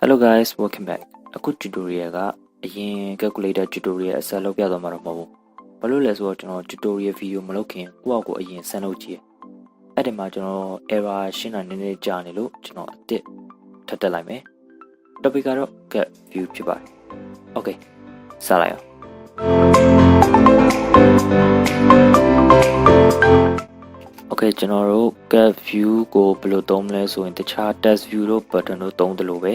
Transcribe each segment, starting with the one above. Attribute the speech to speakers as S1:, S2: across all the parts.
S1: Hello guys, welcome back. အခု tutorial ကအရင် calculator tutorial အဆက်လုပ်ပြသွားမှာတော့မဟုတ်ဘူး။ဘာလို့လဲဆိုတော့ကျွန်တော် tutorial video မလုပ်ခင်ကိုယ့်အကိုအရင်စမ်းလုပ်ကြည့်။အဲ့ဒီမှာကျွန်တော် error ရှင်းတာနည်းနည်းကြာနေလို့ကျွန်တော်အစ်ထပ်တက်လိုက်မယ်။ topic ကတော့ Cardview ဖြစ်ပါတယ်။ Okay စလိုက်အောင်။ Okay ကျွန်တော်တို့ Cardview ကိုဘယ်လိုသုံးမလဲဆိုရင်တခြား test view တို့ button တို့သုံးတယ်လို့ပဲ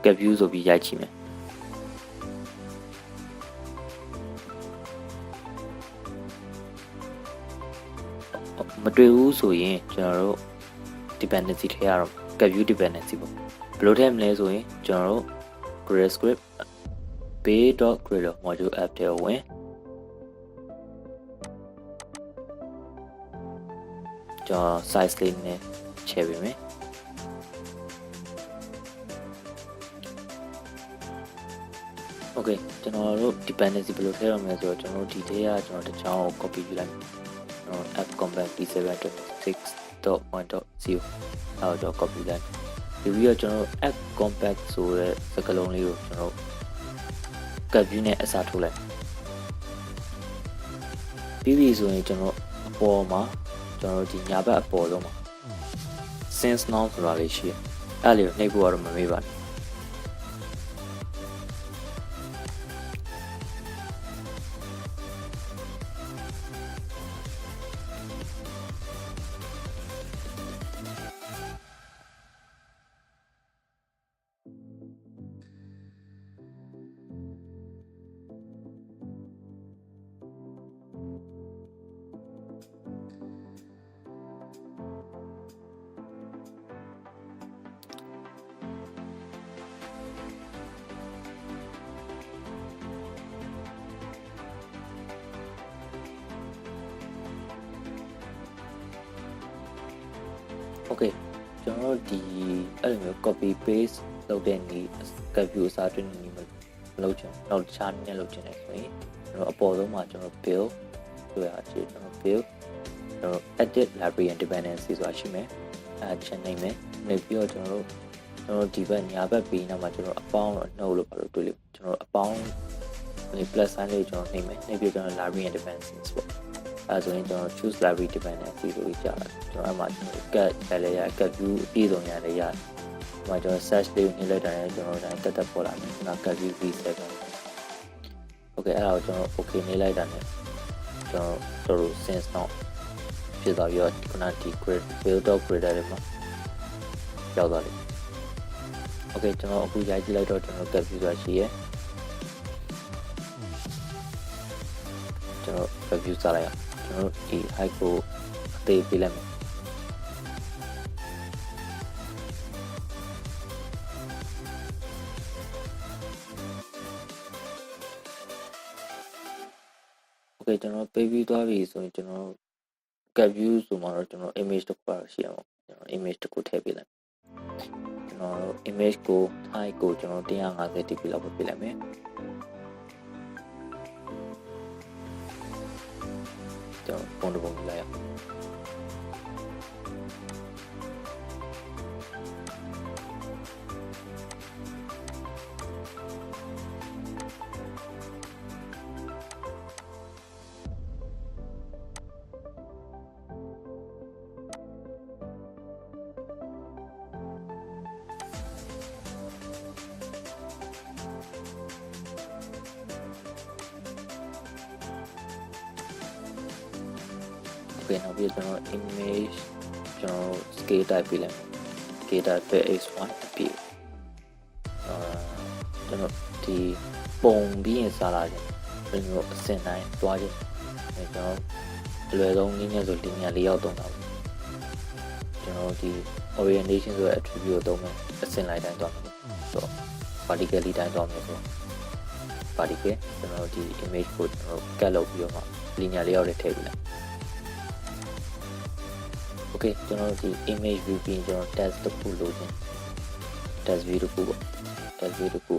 S1: Cardview ဆိုပြီးရိုက်ကြည့်မယ်မတွေ့ဘူးဆိုရင်ကျွန်တော်တို့ dependency ထည့်ရတော့ Cardview dependency ပေါ့ဘယ်လိုထည့်မလဲဆိုရင်ကျွန်တော်တို့ grid script pay.grid module app ထဲကိုဝင်ကျွန်တော် size လေးနဲ့ချဲ့ပေးမယ်Okay ကျွန်တော်တို့ dependency ဘယ်လိုထည့်ရမလဲဆိုတော့ကျွန်တော်တို့ဒီထဲကကျွန်တော်တစ်ချောင်းကို copy ယူလိုက်မယ်ကျွန်တော် app compact p7.6.1.0 အဲ့တော့ copy လိုက်ဒီပြီးတော့ကျွန်တော်တို့ app compact ဆိုတဲ့စကားလုံးလေးကိုကျွန်တော်တို့ Cardview နဲ့အစားထိုးလိုက်ပြီးပြီဆိုရင်ကျွန်တော်အပေါ်မှာကျွန်တော်တို့ဒီညာဘက်အပေါ်ဆုံးမှာ sense now ဆိုတာလေးရှိတယ်အဲ့လေးကိုနှိပ်ဖို့ကတော့မမေ့ပါနဲ့Okay ကျွန်တော်တို့ဒီအဲ့လိုမျိုး copy paste လုပ်တဲ့နည်း Cardview အစားထိုးနည်းမလုပ်ချင်တော့တခြားနည်းနဲ့လုပ်ချင်တယ်ဆိုရင်ကျွန်တော်အပေါ်ဆုံးမှာကျွန်တော် build ဆိုရချင်ကျွန်တော် build ကျွန်တော် edit library and dependency ဆိုတာရှိမယ်အဲ့ချက်နိုင်မယ်နေပြီးတော့ကျွန်တော်ဒီဘက်ညာဘက်ပေးနောက်မှာကျွန်တော်အပေါင်းတော့နှုတ်လို့ပါလို့တွေ့လို့ကျွန်တော်အပေါင်းဒီ plus sign လေးကိုကျွန်တော်နှိပ်မယ်နှိပ်ပြီးကျွန်တော် library and dependencies ပေါ့အဲဆိုရင်ကျွန်တော် choose library dependency လို့ကြာတယ်ကျွန်တော်အဲ့မှာကျွန်တော် cat ရလဲရ Cardview အပြည့်စုံရလဲရဒီမှာကျွန်တော် search လေးကိုနှိပ်လိုက်တာနဲ့ကျွန်တော်တိုင်းတက်တက်ပေါ်လာမယ်ကျွန်တော် Cardview v7 Okay အဲ့ဒါကိုကျွန်တော် okay နှိပ်လိုက်တာနဲ့ကျွန်တော်တို့ sense now ဖြစ်သွားပြီးတော့ခုနဒီ grid build.grid တွေမှာရောက်သွားတယ်Okay ကျွန်တော်အခုရိုက်ကြည့်လိုက်တော့ကျွန်တော် Cardview ဆိုတာရှိရဲကျွန်တော် Cardview စလိုက်အောင်ကျွန်တော်ဒီ height ကိုအသေးပေးလိုက်မယ်Okay ကျွန်တော်ပေးပြီးသွားပြီဆိုရင်ကျွန်တော် Cardview ဆိုမှတော့ကျွန်တော် image တစ်ခုပါရှိရအောင်ကျွန်တော် image တစ်ခုထည့်ပေးလိုက်ကျွန်တော် image ကို height ကိုကျွန်တော်150 dp လောက်ပဲပေးလိုက်မယ်ကျွန်တော်ပုံတစ်ပုံလိုက်ရအောင်Okay နောက်ပြီးကျွန်တော် image ကျွန်တော် scale type ပေးလိုက် scale type ပဲ x1 အပြည့်ကျွန်တော်ဒီပုံပြီးရင်စားလာတယ်ဘယ်လိုအစင်တိုင်းသွားကြကျွန်တော်အလွယ်ဆုံးနည်းနဲ့ဆို linear ၄ရောက်သုံးတာပေါ့ကျွန်တော်ဒီ orientation ဆိုတဲ့ attribute ကိုသုံးမယ်အစင်လိုက်တိုင်းသွားမယ်ဆိုတော့ vertically တိုင်းသွားမယ်ဆိုတော့ vertical ကျွန်တော်ဒီ image ကိုကျွန်တော် cut လုပ်ပြီးတော့မှ linear ၄ရောက်နဲ့ထည့်ပေးလိုက်Okay ကျွန်တော်ဒီ image view ပြီးကျွန်တော် test တစ်ခုလိုချင် test view တစ်ခုပေါ့ test view တစ်ခု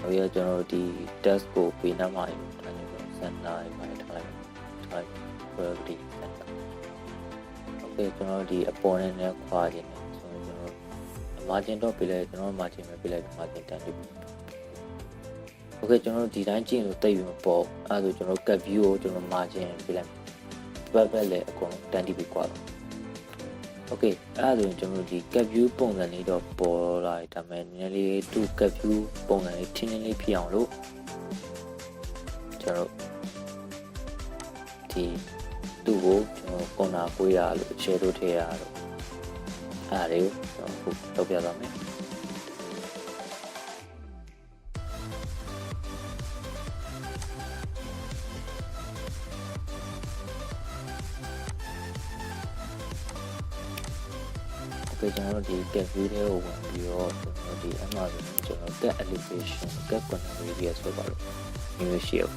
S1: နောက်ရကျွန်တော်တို့ဒီ test ကိုပေးနှမ်းမှာထားနေတော့ center မှာထားလိုက်ထား quality center okay ကျွန်တော်ဒီအပေါ်နဲ့ခွာခြင်းနဲ့ဆိုတော့ကျွန်တော် margin တော့ပေးလိုက်ကျွန်တော် margin ပဲပေးလိုက် margin 10 dB okay ကျွန်တော်ဒီတိုင်းကြည့်လို့တိတ်ပြီးမပေါ်အဲ့ဒါဆိုကျွန်တော် cut view ကိုကျွန်တော် margin ပေးလိုက်ဘက်လည်းအကုန်10 dB กว่าတော့ okay အဲ့ဒါဆိုရင်ကျွန်တော်ဒီ cut view ပုံစံလေးတော့ပေါ်လာတယ်ဒါပေမဲ့နည်းနည်းလေးသူ cut view ပုံစံလေးထင်းထင်းလေးဖြစ်အောင်လို့ကျွန်တော်ဒီသူ့ကိုကျွန်တော် corner ကိုရလို့ shadow ထည့်ရလို့အဲ့ဒါလေးကိုကျွန်တော်ခုလုပ်ပြသွားမယ်ကျွန်တော်ဒီ cut view လေးကိုဝင်ပြီးတော့ကျွန်တော်ဒီအမှားဆိုကျွန်တော် cut elevation cut corner radius ဆိုပါလို့မျိုးရှိအောင်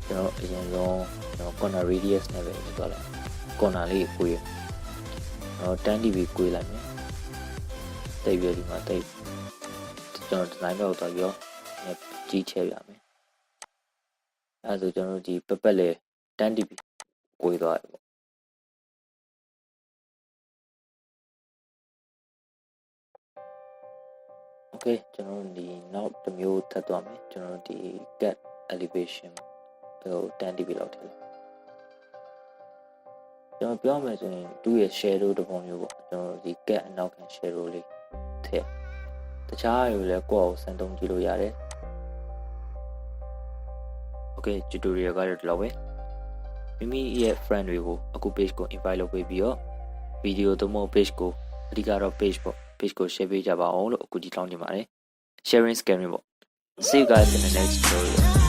S1: ကျွန်တော်အရင်ဆုံးကျွန်တော် corner radius နဲ့ပဲလုပ်သွားလိုက် corner လေးကိုရကျွန်တော်10 dB ကိုလိုက်မယ်တိတ်ပြီးဒီမှာတိတ်ကျွန်တော် design တော့တော့ရောကြီးချဲပြမယ်အဲဆိုကျွန်တော်ဒီပပက်လေ10 dB ကိုသွားတယ်ပေါ့okay ကျွန်တော်ဒီနောက်တစ်မျိုးထပ်သွားမယ်ကျွန်တော်ဒီ cut elevation ဟို10 dB လောက်ထည့်ကျွန်တော်ပြောမယ်ဆိုရင်သူ့ရဲ့ shadow တစ်ပုံမျိုးပေါ့ကျွန်တော်ဒီ cut အနောက်ခံ shadow လေးထည့်တခြားတွေလည်းကိုယ့်အောင်စမ်းသုံးကြည့်လို့ရတယ် okay tutorial ကတော့ဒီလောက်ပဲမိမိရဲ့ friend တွေကိုအခု page ကို invite လုပ်ပေးပြီးတော့ video သို့မဟုတ် page ကိုအဓိကတော့ page ပေါ့ page ကို share ပေးကြပါအောင်လို့အခုဒီတောင်းနေပါတယ် sharing scaring ပေါ့ see you guys in the next tutorial